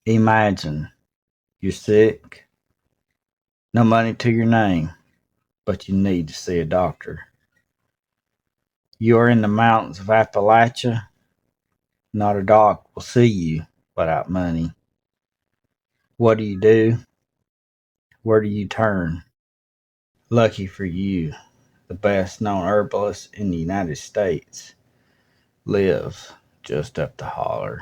Imagine you're sick, no money to your name, but you need to see a doctor. You are in the mountains of Appalachia. Not a doc will see you without money. What do you do? Where do you turn? Lucky for you, the best known herbalist in the United States lives just up the holler.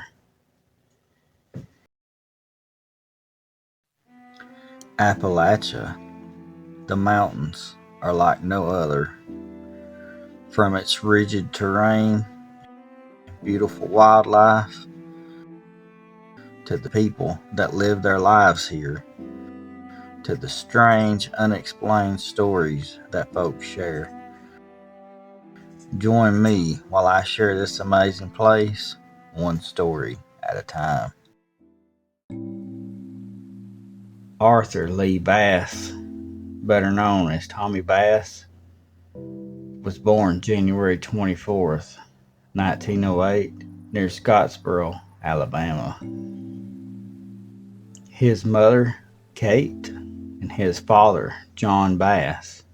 Appalachia, the mountains are like no other. From its rigid terrain, beautiful wildlife, to the people that live their lives here, to the strange, unexplained stories that folks share. Join me while I share this amazing place, one story at a time. Arthur Lee Bass, better known as Tommie Bass, was born January 24th, 1908, near Scottsboro, Alabama. His mother, Kate, and his father, John Bass.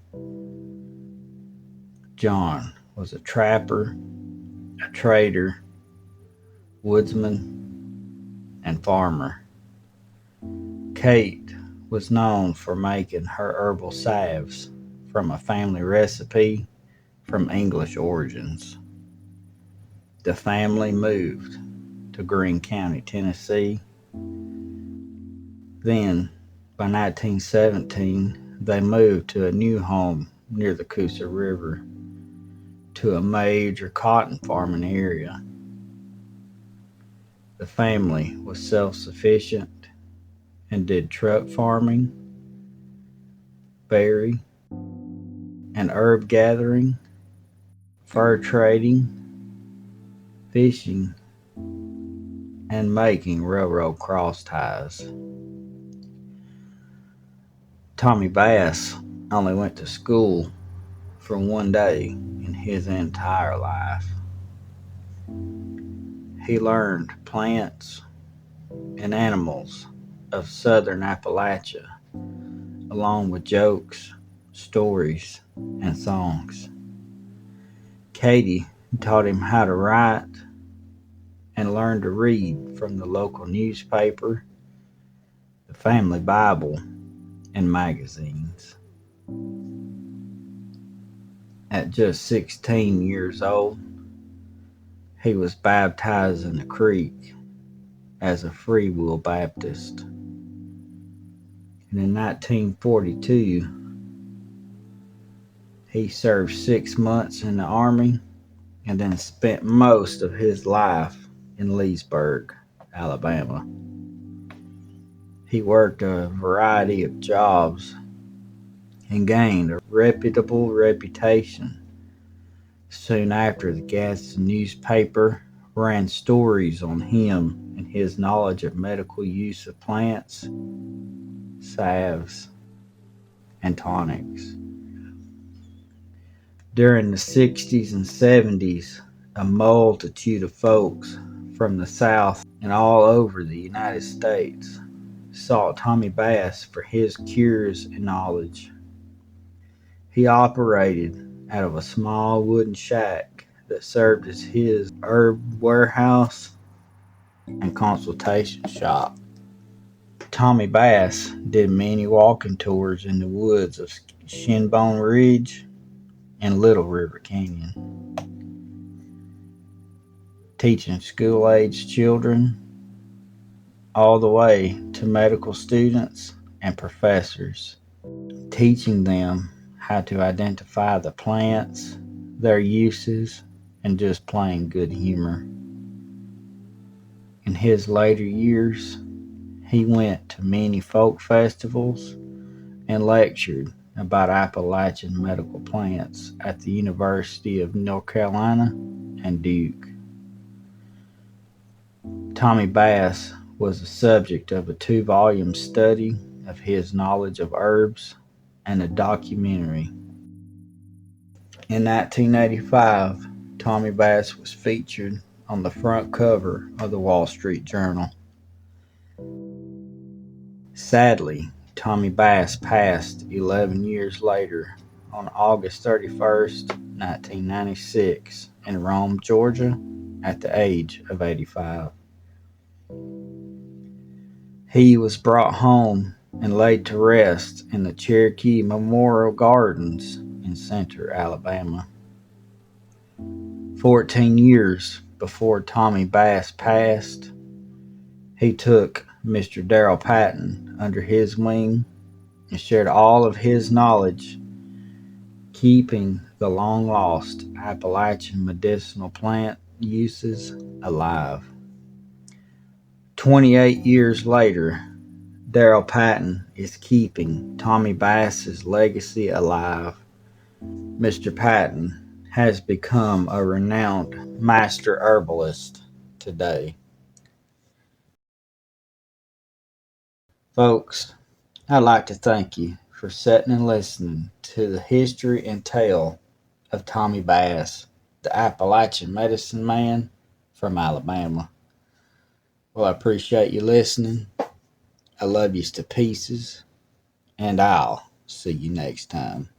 John was a trapper, a trader, woodsman, and farmer. Kate was known for making her herbal salves from a family recipe from English origins. The family moved to Greene County, Tennessee. Then, by 1917, they moved to a new home near the Coosa River to a major cotton farming area. The family was self-sufficient and did truck farming, berry and herb gathering, fur trading, fishing, and making railroad cross ties. Tommie Bass only went to school for one day in his entire life. He learned plants and animals of southern Appalachia, along with jokes, stories, and songs. Katie taught him how to write and learn to read from the local newspaper, the family Bible, and magazines. At just 16 years old, he was baptized in the creek as a Free Will Baptist. And in 1942, he served 6 months in the Army and then spent most of his life in Leesburg, Alabama. He worked a variety of jobs and gained a reputable reputation. Soon after, the Gadsden newspaper ran stories on him and his knowledge of medical use of plants, salves, and tonics. During the 60s and 70s, a multitude of folks from the South and all over the United States sought Tommie Bass for his cures and knowledge. He operated out of a small wooden shack that served as his herb warehouse and consultation shop. Tommie Bass did many walking tours in the woods of Shinbone Ridge and Little River Canyon, teaching school-aged children all the way to medical students and professors, teaching them how to identify the plants, their uses, and just plain good humor. In his later years, he went to many folk festivals and lectured about Appalachian medical plants at the University of North Carolina and Duke. Tommie Bass was the subject of a 2-volume study of his knowledge of herbs and a documentary. In 1985, Tommie Bass was featured on the front cover of the Wall Street Journal. Sadly, Tommie Bass passed 11 years later on August 31st, 1996, in Rome, Georgia, at the age of 85. He was brought home and laid to rest in the Cherokee Memorial Gardens in Center, Alabama. 14 years before Tommie Bass passed, he took Mr. Darrell Patton under his wing and shared all of his knowledge, keeping the long lost Appalachian medicinal plant uses alive. 28 years later, Darrell Patton is keeping Tommie Bass's legacy alive. Mr. Patton has become a renowned master herbalist today. Folks, I'd like to thank you for sitting and listening to the history and tale of Tommie Bass, the Appalachian medicine man from Alabama. Well, I appreciate you listening. I love you to pieces, and I'll see you next time.